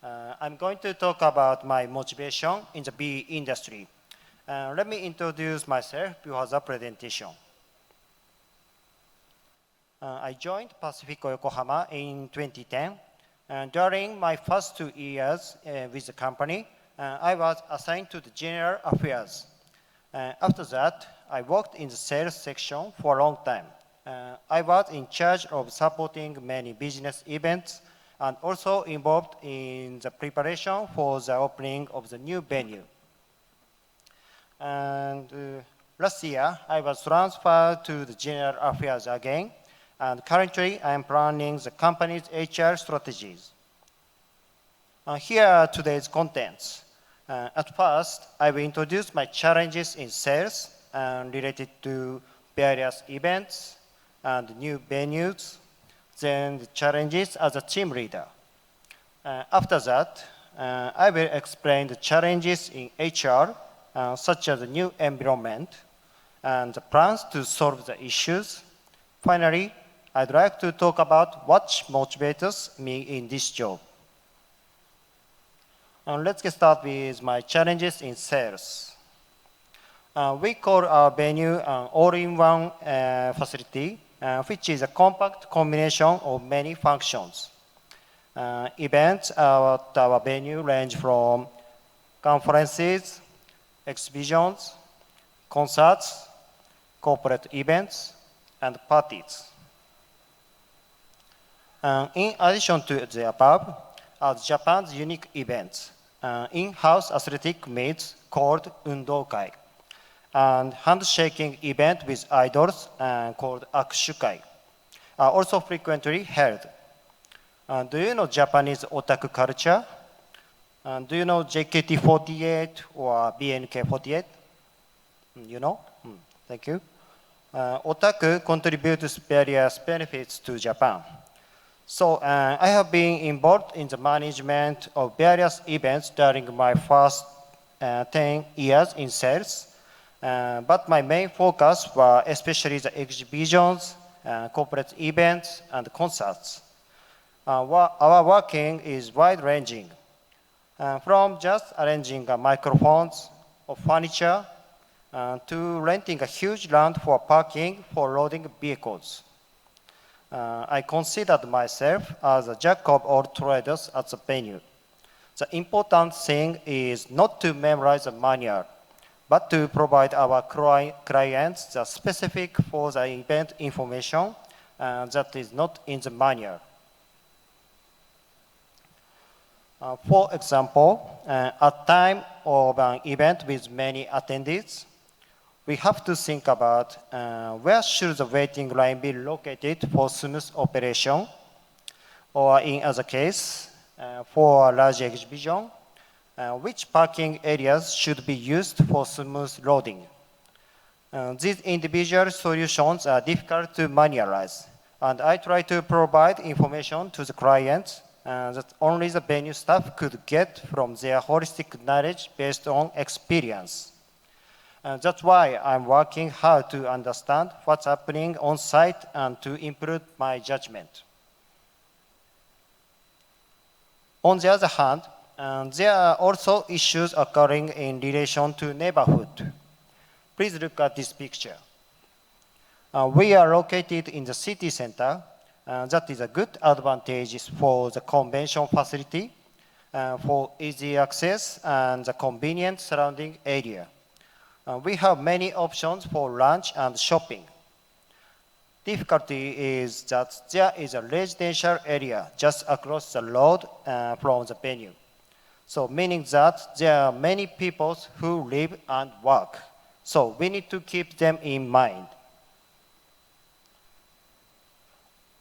I'm going to talk about my motivation in the bee industry. Let me introduce myself before the presentation. I joined PACIFICO Yokohama in 2010. During my first 2 years with the company, I was assigned to the general affairs. After that, I worked in the sales section for a long time. I was in charge of supporting many business events and also involved in the preparation for the opening of the new venue. And last year, I was transferred to the general affairs again, and currently I am planning the company's HR strategies. Here are today's contents. At first, I will introduce my challenges in sales related to various events and new venues, then the challenges as a team leader. After that, I will explain the challenges in HR, such as the new environment, and the plans to solve the issues. Finally, I'd like to talk about what motivates me in this job. Let's get started with my challenges in sales. We call our venue an all-in-one facility, which is a compact combination of many functions. Events at our venue range from conferences, exhibitions, concerts, corporate events, and parties. In addition to the above, are Japan's unique events, in-house athletic meets called Undokai, and handshaking event with idols called Akushukai are also frequently held. Do you know Japanese otaku culture? Do you know JKT48 or BNK48? You know? Thank you. Otaku contributes various benefits to Japan. So I have been involved in the management of various events during my first 10 years in sales. But my main focus were especially the exhibitions, corporate events, and concerts. Our working is wide-ranging, from just arranging microphones or furniture to renting a huge land for parking for loading vehicles. I considered myself as a jack of all trades at the venue. The important thing is not to memorize the manual, but to provide our clients the specific for the event information that is not in the manual. For example, at time of an event with many attendees, we have to think about where should the waiting line be located for smooth operation, or in other case, for a large exhibition, which parking areas should be used for smooth loading. These individual solutions are difficult to manualize, and I try to provide information to the clients that only the venue staff could get from their holistic knowledge based on experience. That's why I'm working hard to understand what's happening on site and to improve my judgment. On the other hand, there are also issues occurring in relation to neighborhood. Please look at this picture. We are located in the city center. That is a good advantage for the convention facility, for easy access and the convenient surrounding area. We have many options for lunch and shopping. Difficulty is that there is a residential area just across the road from the venue. So meaning that there are many people who live and work. So we need to keep them in mind.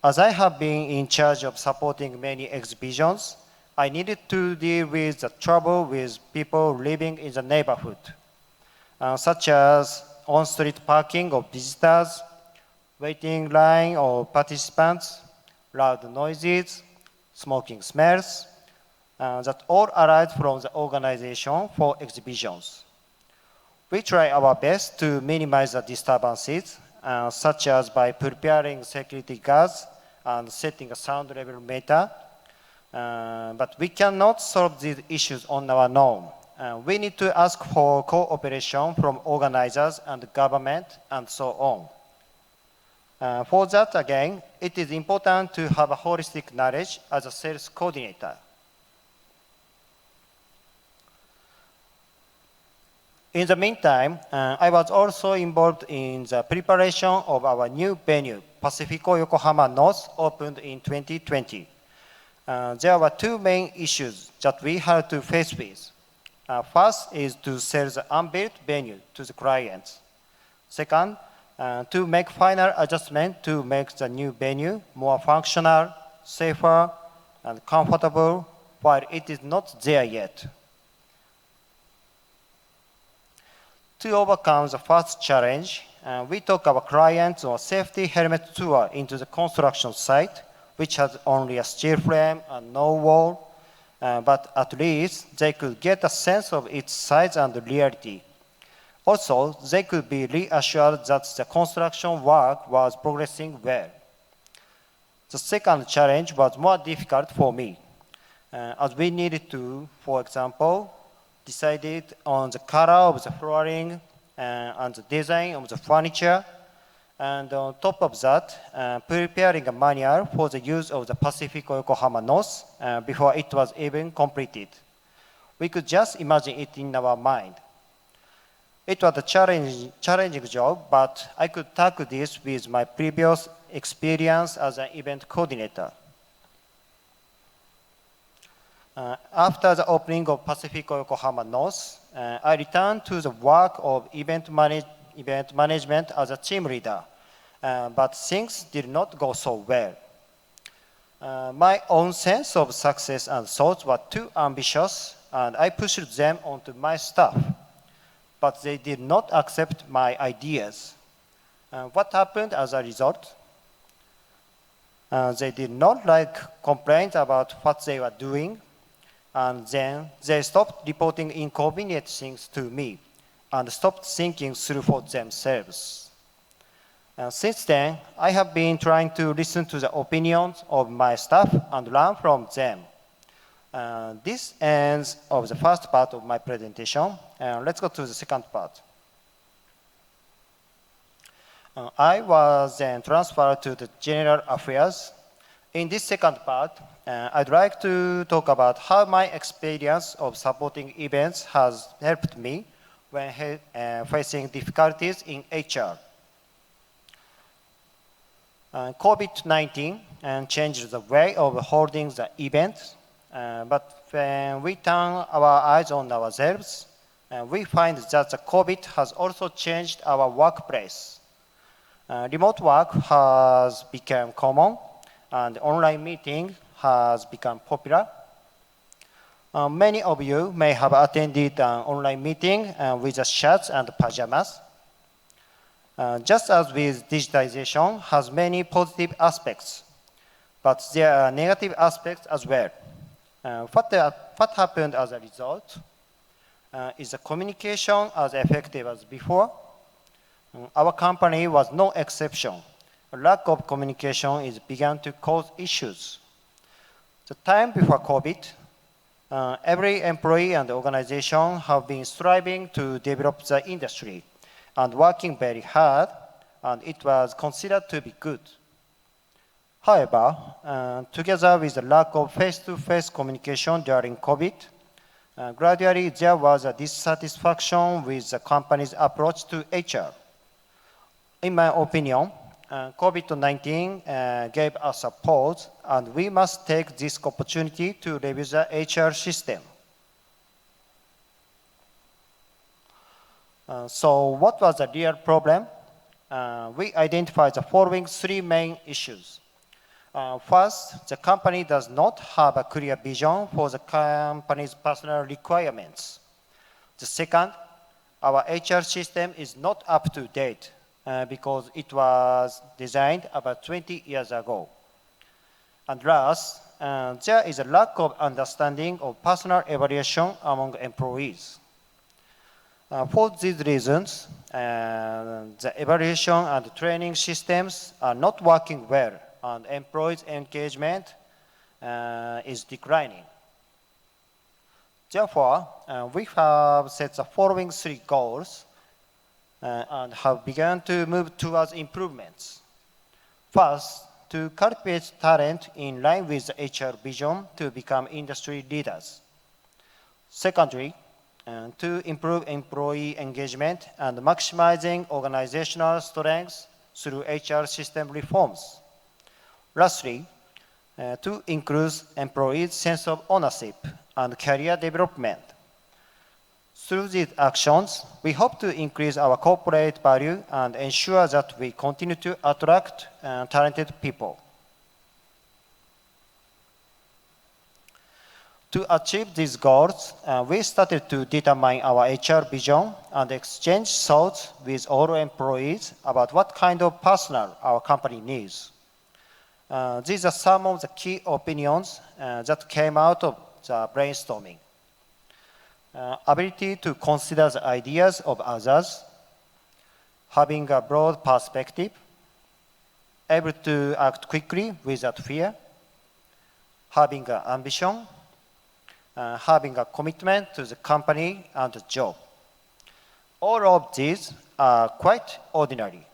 As I have been in charge of supporting many exhibitions, I needed to deal with the trouble with people living in the neighborhood, such as on-street parking of visitors, waiting line of participants, loud noises, smoking smells, that all arise from the organization for exhibitions. We try our best to minimize the disturbances, such as by preparing security guards and setting a sound level meter. But we cannot solve these issues on our own. We need to ask for cooperation from organizers and government and so on. For that, again, it is important to have a holistic knowledge as a sales coordinator. In the meantime, I was also involved in the preparation of our new venue, PACIFICO Yokohama North, opened in 2020. There were two main issues that we had to face with. First is to sell the unbuilt venue to the clients. Second, to make final adjustment to make the new venue more functional, safer, and comfortable while it is not there yet. To overcome the first challenge, we took our clients on a safety helmet tour into the construction site, which has only a steel frame and no wall, but at least they could get a sense of its size and reality. Also, they could be reassured that the construction work was progressing well. The second challenge was more difficult for me, as we needed to, for example, decide on the color of the flooring and the design of the furniture, and on top of that, preparing a manual for the use of the PACIFICO Yokohama North before it was even completed. We could just imagine it in our mind. It was a challenging job, but I could tackle this with my previous experience as an event coordinator. After the opening of PACIFICO Yokohama North, I returned to the work of event management as a team leader, but things did not go so well. My own sense of success and thoughts were too ambitious, and I pushed them onto my staff, but they did not accept my ideas. What happened as a result? They did not like complaints about what they were doing, and then they stopped reporting inconvenient things to me and stopped thinking through for themselves. Since then, I have been trying to listen to the opinions of my staff and learn from them. This ends of the first part of my presentation. Let's go to the second part. I was then transferred to the general affairs. In this second part, I'd like to talk about how my experience of supporting events has helped me when facing difficulties in HR. COVID-19 changed the way of holding the event, but when we turn our eyes on ourselves, we find that the COVID has also changed our workplace. Remote work has become common, and online meeting has become popular. Many of you may have attended an online meeting with the shirts and pajamas. Just as with digitization has many positive aspects, but there are negative aspects as well. What happened as a result? Is the communication as effective as before? Our company was no exception. A lack of communication began to cause issues. The time before COVID, every employee and organization have been striving to develop the industry and working very hard, and it was considered to be good. However, together with the lack of face-to-face communication during COVID, gradually there was a dissatisfaction with the company's approach to HR. In my opinion, COVID-19 gave us a pause, and we must take this opportunity to review the HR system. So what was the real problem? We identified the following three main issues. First, the company does not have a clear vision for the company's personal requirements. The second, our HR system is not up to date because it was designed about 20 years ago. And last, there is a lack of understanding of personal evaluation among employees. For these reasons, the evaluation and training systems are not working well, and employees' engagement is declining. Therefore, we have set the following 3 goals and have begun to move towards improvements. First, to cultivate talent in line with the HR vision to become industry leaders. Secondly, to improve employee engagement and maximizing organizational strengths through HR system reforms. Lastly, to increase employees' sense of ownership and career development. Through these actions, we hope to increase our corporate value and ensure that we continue to attract talented people. To achieve these goals, we started to determine our HR vision and exchange thoughts with all employees about what kind of personnel our company needs. These are some of the key opinions that came out of the brainstorming. Ability to consider the ideas of others, having a broad perspective, able to act quickly without fear, having an ambition, having a commitment to the company and the job. All of these are quite ordinary,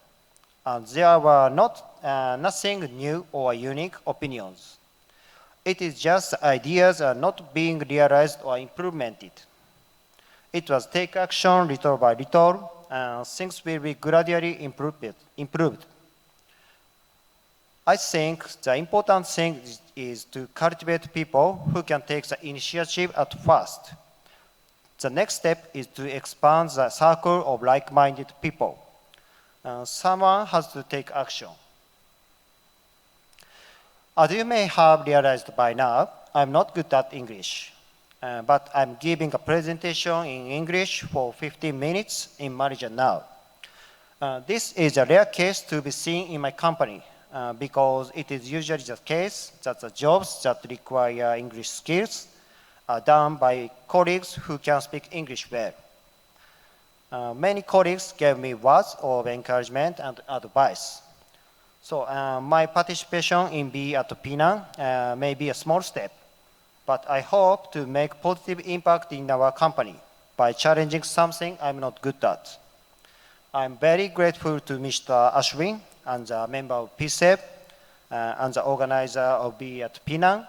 and there were nothing new or unique opinions. It is just ideas are not being realized or implemented. It was take action little by little, and things will be gradually improved. I think the important thing is to cultivate people who can take the initiative at first. The next step is to expand the circle of like-minded people. Someone has to take action. As you may have realized by now, I'm not good at English, but I'm giving a presentation in English for 15 minutes in Malaysia now. This is a rare case to be seen in my company because it is usually the case that the jobs that require English skills are done by colleagues who can speak English well. Many colleagues gave me words of encouragement and advice. So my participation in B at Penang may be a small step, but I hope to make positive impact in our company by challenging something I'm not good at. I'm very grateful to Mr. Ashwin and the member of PSEP and the organizer of B at Penang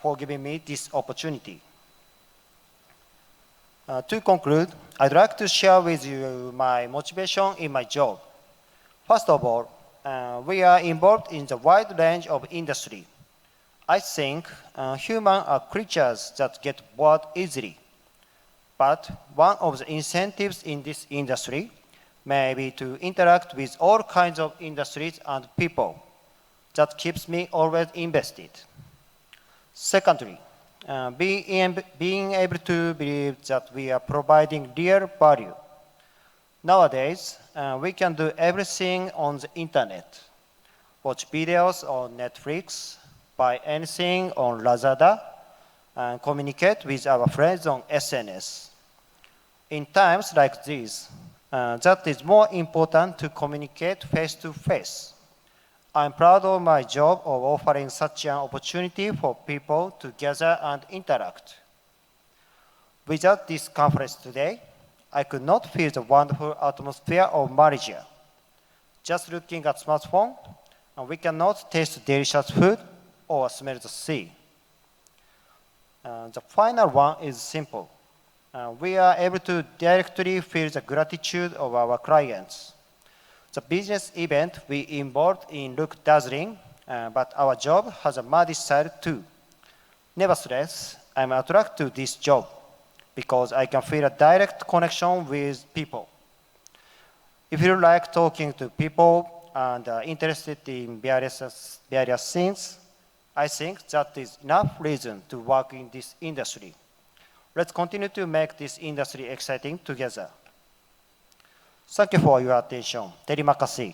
for giving me this opportunity. To conclude, I'd like to share with you my motivation in my job. First of all, we are involved in the wide range of industry. I think humans are creatures that get bored easily. But one of the incentives in this industry may be to interact with all kinds of industries and people. That keeps me always invested. Secondly, being able to believe that we are providing real value. Nowadays, we can do everything on the internet. Watch videos on Netflix, buy anything on Lazada, and communicate with our friends on SNS. In times like these, that is more important to communicate face to face. I'm proud of my job of offering such an opportunity for people to gather and interact. Without this conference today, I could not feel the wonderful atmosphere of Malaysia. Just looking at smartphone, and we cannot taste delicious food or smell the sea. The final one is simple. We are able to directly feel the gratitude of our clients. The business event we involved in looked dazzling, but our job has a muddy side too. Nevertheless, I'm attracted to this job because I can feel a direct connection with people. If you like talking to people and are interested in various things, I think that is enough reason to work in this industry. Let's continue to make this industry exciting together. Thank you for your attention. Terima kasih.